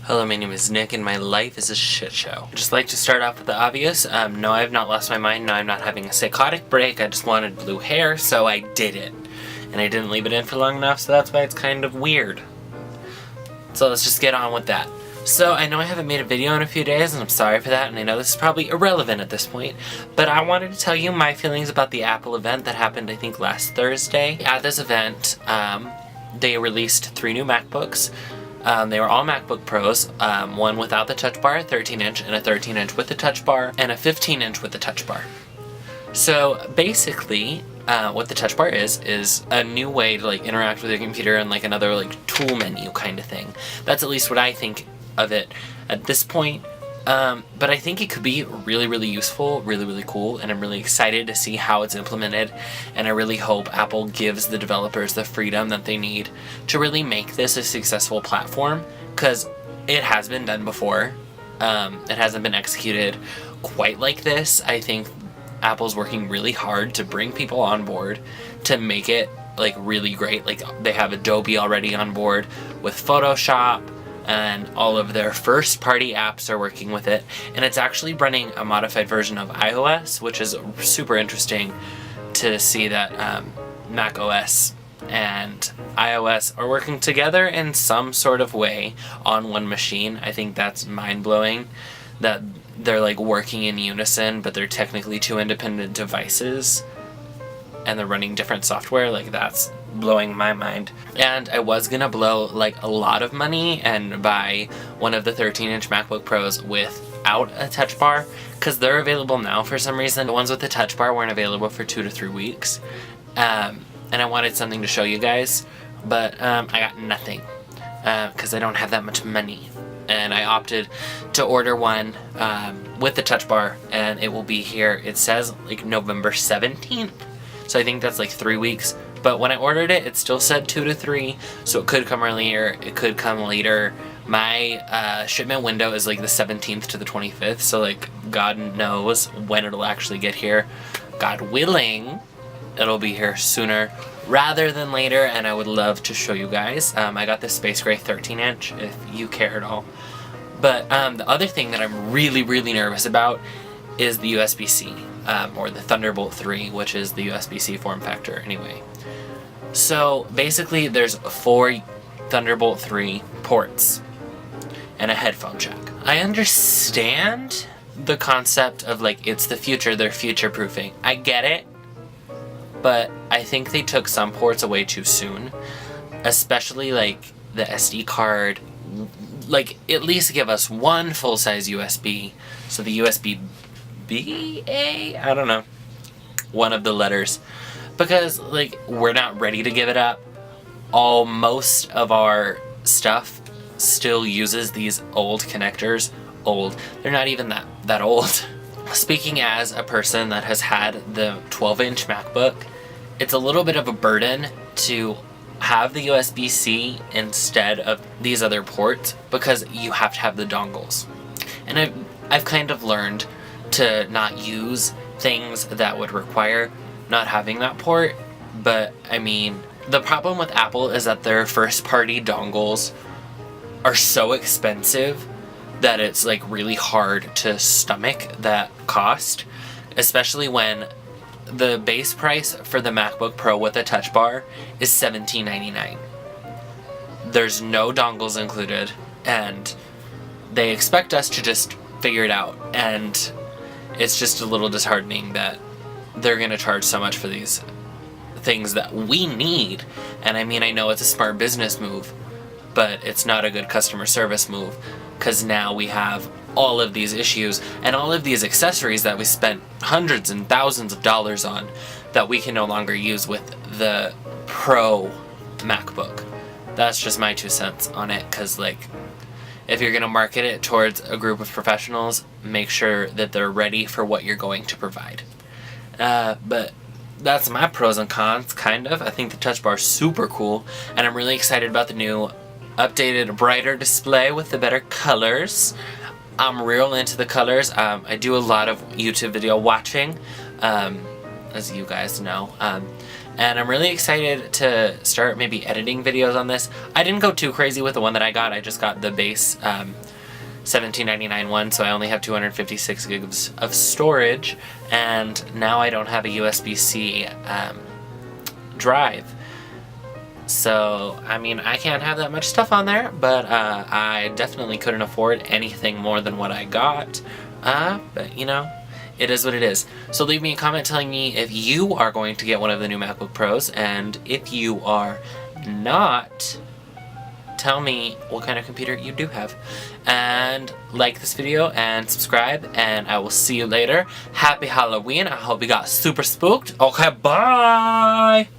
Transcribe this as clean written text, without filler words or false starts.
Hello, my name is Nick and my life is a shit show. I'd just like to start off with the obvious. No, I have not lost my mind. No, I'm not having a psychotic break. I just wanted blue hair, so I did it. And I didn't leave it in for long enough, so that's why it's kind of weird. So let's just get on with that. So I know I haven't made a video in a few days, and I'm sorry for that, and I know this is probably irrelevant at this point, but I wanted to tell you my feelings about the Apple event that happened, I think, last Thursday. At this event, they released 3 new MacBooks. They were all MacBook Pros, one without the Touch Bar, a 13-inch, and a 13-inch with the Touch Bar, and a 15-inch with the Touch Bar. So basically, what the Touch Bar is a new way to interact with your computer and another tool menu kind of thing. That's at least what I think of it at this point. But I think it could be really, really useful, really, really cool, and I'm really excited to see how it's implemented, and I really hope Apple gives the developers the freedom that they need to really make this a successful platform, because it has been done before. It hasn't been executed quite like this. I think Apple's working really hard to bring people on board to make it really great. They have Adobe already on board with Photoshop, and all of their first-party apps are working with it, and it's actually running a modified version of iOS, which is super interesting to see that Mac OS and iOS are working together in some sort of way on one machine. I think that's mind-blowing that they're working in unison, but they're technically 2 independent devices and they're running different software. That's blowing my mind. And I was gonna blow a lot of money and buy one of the 13-inch MacBook Pros without a Touch Bar, because they're available now for some reason. The ones with the Touch Bar weren't available for 2 to 3 weeks. And I wanted something to show you guys, but I got nothing because I don't have that much money. And I opted to order one with the Touch Bar, and it will be here. It says November 17th, so I think that's 3 weeks. But when I ordered it, it still said 2 to 3, so it could come earlier, it could come later. My shipment window is the 17th to the 25th, so God knows when it'll actually get here. God willing, it'll be here sooner rather than later, and I would love to show you guys. I got this Space Gray 13-inch, if you care at all. But the other thing that I'm really, really nervous about is the USB-C, or the Thunderbolt 3, which is the USB-C form factor anyway. So basically there's 4 Thunderbolt 3 ports and a headphone jack. I understand the concept of it's the future, they're future-proofing. I get it, but I think they took some ports away too soon, especially the SD card. At least give us one full-size USB, so the USB-B, I don't know, one of the letters. Because, we're not ready to give it up. Most of our stuff still uses these old connectors. Old. They're not even that old. Speaking as a person that has had the 12-inch MacBook, it's a little bit of a burden to have the USB-C instead of these other ports, because you have to have the dongles. And I've kind of learned to not use things that would require not having that port, but I mean, the problem with Apple is that their first-party dongles are so expensive that it's really hard to stomach that cost, especially when the base price for the MacBook Pro with a Touch Bar is $17.99. There's no dongles included, and they expect us to just figure it out, and it's just a little disheartening that they're going to charge so much for these things that we need. And I mean, I know it's a smart business move, but it's not a good customer service move, because now we have all of these issues and all of these accessories that we spent hundreds and thousands of dollars on that we can no longer use with the Pro MacBook. That's just my 2 cents on it, because if you're going to market it towards a group of professionals, make sure that they're ready for what you're going to provide. But that's my pros and cons, kind of. I think the Touch Bar is super cool, and I'm really excited about the new updated, brighter display with the better colors. I'm real into the colors. I do a lot of YouTube video watching, as you guys know, and I'm really excited to start maybe editing videos on this. I didn't go too crazy with the one that I got. I just got the base $17.99 one, so I only have 256 gigs of storage, and now I don't have a USB-C drive. So, I mean, I can't have that much stuff on there, but I definitely couldn't afford anything more than what I got. But, you know, it is what it is. So leave me a comment telling me if you are going to get one of the new MacBook Pros, and if you are not, tell me what kind of computer you do have. And like this video and subscribe, and I will see you later. Happy Halloween. I hope you got super spooked. Okay, bye!